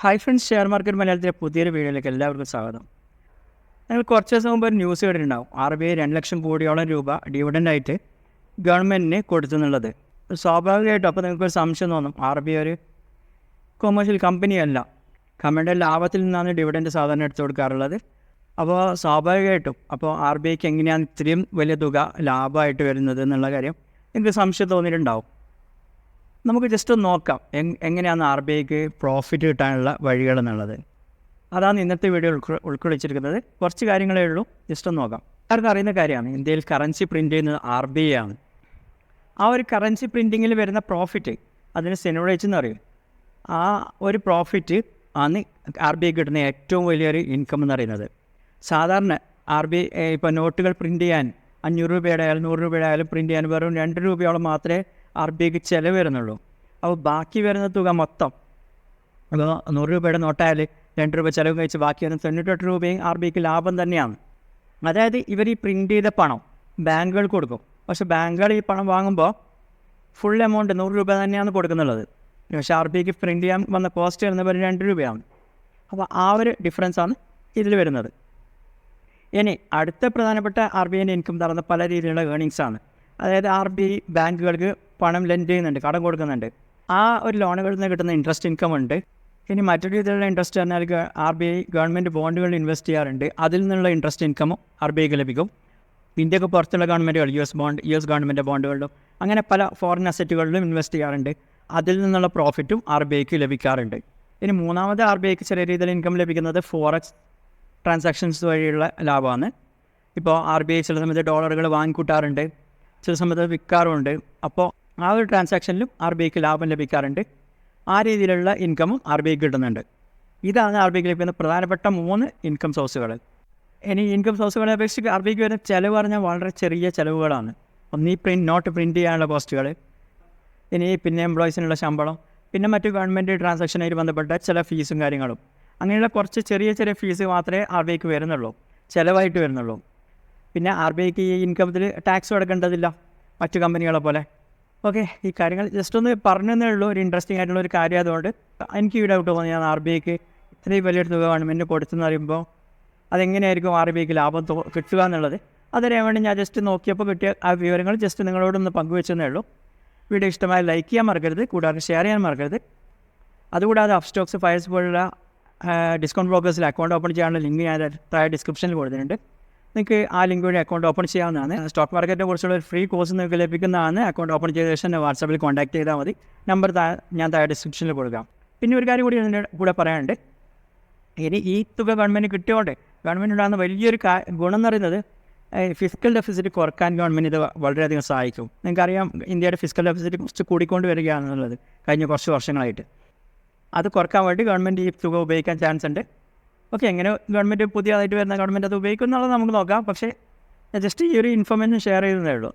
Hi friends, share market മലയാളത്തിലെ പുതിയൊരു വീഡിയോയിലേക്ക് എല്ലാവർക്കും സ്വാഗതം. നിങ്ങൾ കുറച്ച് ദിവസം മുമ്പ് ഒരു ന്യൂസ് കേട്ടിട്ടുണ്ടാവും. RBI 2 ലക്ഷം കോടിയോളം രൂപ ഡിവിഡൻ്റായിട്ട് ഗവൺമെൻറ്റിന് കൊടുത്തു എന്നുള്ളത്. സ്വാഭാവികമായിട്ടും അപ്പോൾ നിങ്ങൾക്കൊരു സംശയം തോന്നും, RBI ഒരു കൊമേഴ്ഷ്യൽ കമ്പനിയല്ല, കമ്പനിയുടെ ലാഭത്തിൽ നിന്നാണ് ഡിവിഡൻറ്റ് സാധാരണ എടുത്തു കൊടുക്കാറുള്ളത്. അപ്പോൾ സ്വാഭാവികമായിട്ടും അപ്പോൾ RBIക്ക് എങ്ങനെയാണ് ഇത്രയും വലിയ തുക ലാഭമായിട്ട് വരുന്നത് എന്നുള്ള കാര്യം നിങ്ങൾക്ക് സംശയം തോന്നിയിട്ടുണ്ടാവും. നമുക്ക് ജസ്റ്റ് ഒന്ന് നോക്കാം എങ്ങനെയാണ് RBIക്ക് പ്രോഫിറ്റ് കിട്ടാനുള്ള വഴികൾ എന്നുള്ളത്. അതാണ് ഇന്നത്തെ വീഡിയോ ഉൾക്കൊള്ളിച്ചിരിക്കുന്നത്. കുറച്ച് കാര്യങ്ങളേ ഉള്ളൂ, ജസ്റ്റ് ഒന്ന് നോക്കാം. എല്ലാവർക്കും അറിയുന്ന കാര്യമാണ്, ഇന്ത്യയിൽ കറൻസി പ്രിൻറ്റ് ചെയ്യുന്നത് RBI ആണ്. ആ ഒരു കറൻസി പ്രിൻറ്റിങ്ങിൽ വരുന്ന പ്രോഫിറ്റ്, അതിന് സെനോറേജ് എന്ന് പറയും. ആ ഒരു പ്രോഫിറ്റ് ആണ് RBI കിട്ടുന്ന ഏറ്റവും വലിയൊരു ഇൻകം എന്ന് പറയുന്നത്. സാധാരണ RBI ഇപ്പോൾ നോട്ടുകൾ പ്രിൻറ്റ് ചെയ്യാൻ 500 രൂപയുടെ ആയാലും 100 രൂപയുടെ ആയാലും പ്രിൻറ്റ് ചെയ്യാൻ വെറും 2 രൂപയോളം മാത്രമേ RBIക്ക് ചിലവ് വരുന്നുള്ളൂ. അപ്പോൾ ബാക്കി വരുന്ന തുക മൊത്തം, അപ്പോൾ 100 രൂപയുടെ നോട്ടായാൽ 2 രൂപ ചിലവ് കഴിച്ച് ബാക്കി വരുന്ന 98 രൂപയും RBIക്ക് ലാഭം തന്നെയാണ്. അതായത് ഇവർ ഈ പ്രിൻറ്റ് ചെയ്ത പണം ബാങ്കുകൾ കൊടുക്കും. പക്ഷേ ബാങ്കുകൾ ഈ പണം വാങ്ങുമ്പോൾ ഫുൾ എമൗണ്ട് 100 രൂപ തന്നെയാണ് കൊടുക്കുന്നുള്ളത്. പക്ഷേ RBIക്ക് പ്രിൻറ്റ് ചെയ്യാൻ വന്ന കോസ്റ്റ് വരുന്നത് 2 രൂപയാണ്. അപ്പോൾ ആ ഒരു ഡിഫറൻസാണ് ഇതിൽ വരുന്നത്. ഇനി അടുത്ത പ്രധാനപ്പെട്ട RBIൻ്റെ ഇൻകം തരുന്ന പല രീതിയിലുള്ള ഏർണിങ്സാണ്. അതായത് RBI ബാങ്കുകൾക്ക് പണം ലെൻഡ് ചെയ്യുന്നുണ്ട്, കടം കൊടുക്കുന്നുണ്ട്. ആ ഒരു ലോണുകളിൽ നിന്ന് കിട്ടുന്ന ഇൻട്രസ്റ്റ് ഇൻകം ഉണ്ട്. ഇനി മറ്റൊരു രീതിയിലുള്ള ഇൻട്രസ്റ്റ് പറഞ്ഞാൽ RBI ഗവൺമെൻറ് ബോണ്ടുകളിൽ ഇൻവെസ്റ്റ് ചെയ്യാറുണ്ട്. അതിൽ നിന്നുള്ള ഇൻട്രസ്റ്റ് ഇൻകമും RBIക്ക് ലഭിക്കും. ഇന്ത്യക്ക് പുറത്തുള്ള ഗവൺമെൻറ്റുകൾ US ഗവൺമെൻറ് ബോണ്ടുകളിലും അങ്ങനെ പല ഫോറിൻ അസറ്റുകളിലും ഇൻവെസ്റ്റ് ചെയ്യാറുണ്ട്. അതിൽ നിന്നുള്ള പ്രോഫിറ്റും RBIക്ക് ലഭിക്കാറുണ്ട്. ഇനി മൂന്നാമത് RBIക്ക് ചെറിയ രീതിയിൽ ഇൻകം ലഭിക്കുന്നത് ഫോറക്സ് ട്രാൻസാക്ഷൻസ് വഴിയുള്ള ലാഭമാണ്. ഇപ്പോൾ RBI ചില സമയത്ത് ഡോളറുകൾ വാങ്ങിക്കൂട്ടാറുണ്ട്, ചില സമയത്ത് വിൽക്കാറുമുണ്ട്. അപ്പോൾ ആ ഒരു ട്രാൻസാക്ഷനിലും RBIക്ക് ലാഭം ലഭിക്കാറുണ്ട്. ആ രീതിയിലുള്ള ഇൻകമും RBIക്ക് കിട്ടുന്നുണ്ട്. ഇതാണ് RBIക്ക് ലഭിക്കുന്ന പ്രധാനപ്പെട്ട 3 ഇൻകം സോഴ്സുകൾ. ഇനി ഇൻകം സോഴ്സുകളെ അപേക്ഷിച്ച് RBIക്ക് വരുന്ന ചിലവ് പറഞ്ഞാൽ വളരെ ചെറിയ ചിലവുകളാണ്. ഒന്ന് ഈ നോട്ട് പ്രിൻറ്റ് ചെയ്യാനുള്ള കോസ്റ്റുകൾ, ഇനി പിന്നെ എംപ്ലോയീസിനുള്ള ശമ്പളം, പിന്നെ മറ്റ് ഗവൺമെൻറ് ട്രാൻസാക്ഷനായിട്ട് ബന്ധപ്പെട്ട ചില ഫീസും കാര്യങ്ങളും. അങ്ങനെയുള്ള കുറച്ച് ചെറിയ ചെറിയ ഫീസ് മാത്രമേ RBIക്ക് വരുന്നുള്ളൂ, ചിലവായിട്ട് വരുന്നുള്ളൂ. പിന്നെ RBIക്ക് ഈ ഇൻകത്തിൽ ടാക്സ് അടക്കേണ്ടതില്ല മറ്റു കമ്പനികളെ പോലെ. ഓക്കെ, ഈ കാര്യങ്ങൾ ജസ്റ്റ് ഒന്ന് പറഞ്ഞതേ ഉള്ളൂ. ഒരു ഇൻട്രസ്റ്റിംഗ് ആയിട്ടുള്ള ഒരു കാര്യം ആയതുകൊണ്ട് എനിക്ക് ഈ ഡൗട്ട് തോന്നി. ഞാൻ RBIക്ക് ഇത്രയും വലിയൊരു തുക ഗവൺമെൻറ് കൊടുത്തെന്ന് പറയുമ്പോൾ അതെങ്ങനെയായിരിക്കും RBIക്ക് ലാഭം കിട്ടുക എന്നുള്ളത് അതറിയാൻ വേണ്ടി ഞാൻ ജസ്റ്റ് നോക്കിയപ്പോൾ കിട്ടിയ ആ വിവരങ്ങൾ ജസ്റ്റ് നിങ്ങളോടൊന്ന് പങ്കുവെച്ചതേ ഉള്ളൂ. വീഡിയോ ഇഷ്ടമായി ലൈക്ക് ചെയ്യാൻ മറക്കരുത്, കൂടാതെ ഷെയർ ചെയ്യാൻ മറക്കരുത്. അതുകൂടാതെ അപ്സ്റ്റോക്സ് ഫയർസ് പോലുള്ള ഡിസ്കൗണ്ട് ബ്രോക്കേഴ്സിൽ അക്കൗണ്ട് ഓപ്പൺ ചെയ്യാനുള്ള ലിങ്ക് ഞാൻ താഴെ ഡിസ്ക്രിപ്ഷനിൽ കൊടുത്തിട്ടുണ്ട്. നിങ്ങൾക്ക് ആ ലിങ്ക് വഴി അക്കൗണ്ട് ഓപ്പൺ ചെയ്യാവുന്നതാണ്. സ്റ്റോക്ക് മാർക്കറ്റിനെ കുറിച്ചുള്ള ഒരു ഫ്രീ കോഴ്സ് നിങ്ങൾക്ക് ലഭിക്കുന്നതാണ്. അക്കൗണ്ട് ഓപ്പൺ ചെയ്ത ശേഷം വാട്സാപ്പിൽ കോൺടാക്ട് ചെയ്താൽ മതി. നമ്പർ ഞാൻ താഴെ ഡിസ്ക്രിപ്ഷനിൽ കൊടുക്കാം. പിന്നെ ഒരു കാര്യം കൂടി ഇതിൻ്റെ കൂടെ പറയാനുണ്ട്. ഇനി ഈ തുക ഗവൺമെൻറ് കിട്ടിയോടെ ഗവൺമെൻറ് ഉണ്ടാകുന്ന വലിയൊരു ഗുണം എന്ന് പറയുന്നത് ഫിസിക്കൽ ഡെഫിസിറ്റ് കുറക്കാൻ ഗവൺമെൻറ് ഇത് വളരെയധികം സഹായിക്കും. നിങ്ങൾക്കറിയാം, ഇന്ത്യയുടെ ഫിസിക്കൽ ഡെഫിസിറ്റ് കുറച്ച് കൂടിക്കൊണ്ട് വരികയാണെന്നുള്ളത് കഴിഞ്ഞ കുറച്ച് വർഷങ്ങളായിട്ട്. അത് കുറക്കാൻ വേണ്ടി ഗവൺമെൻറ് ഈ തുക ഉപയോഗിക്കാൻ ചാൻസ് ഉണ്ട്. ഓക്കെ, എങ്ങനെ ഗവൺമെൻറ് പുതിയതായിട്ട് വരുന്ന ഗവൺമെൻറ് അത് ഉപയോഗിക്കും എന്നുള്ളത് നമുക്ക് നോക്കാം. പക്ഷേ ജസ്റ്റ് ഈ ഒരു ഇൻഫർമേഷൻ ഷെയർ ചെയ്തതേ ഉള്ളൂ.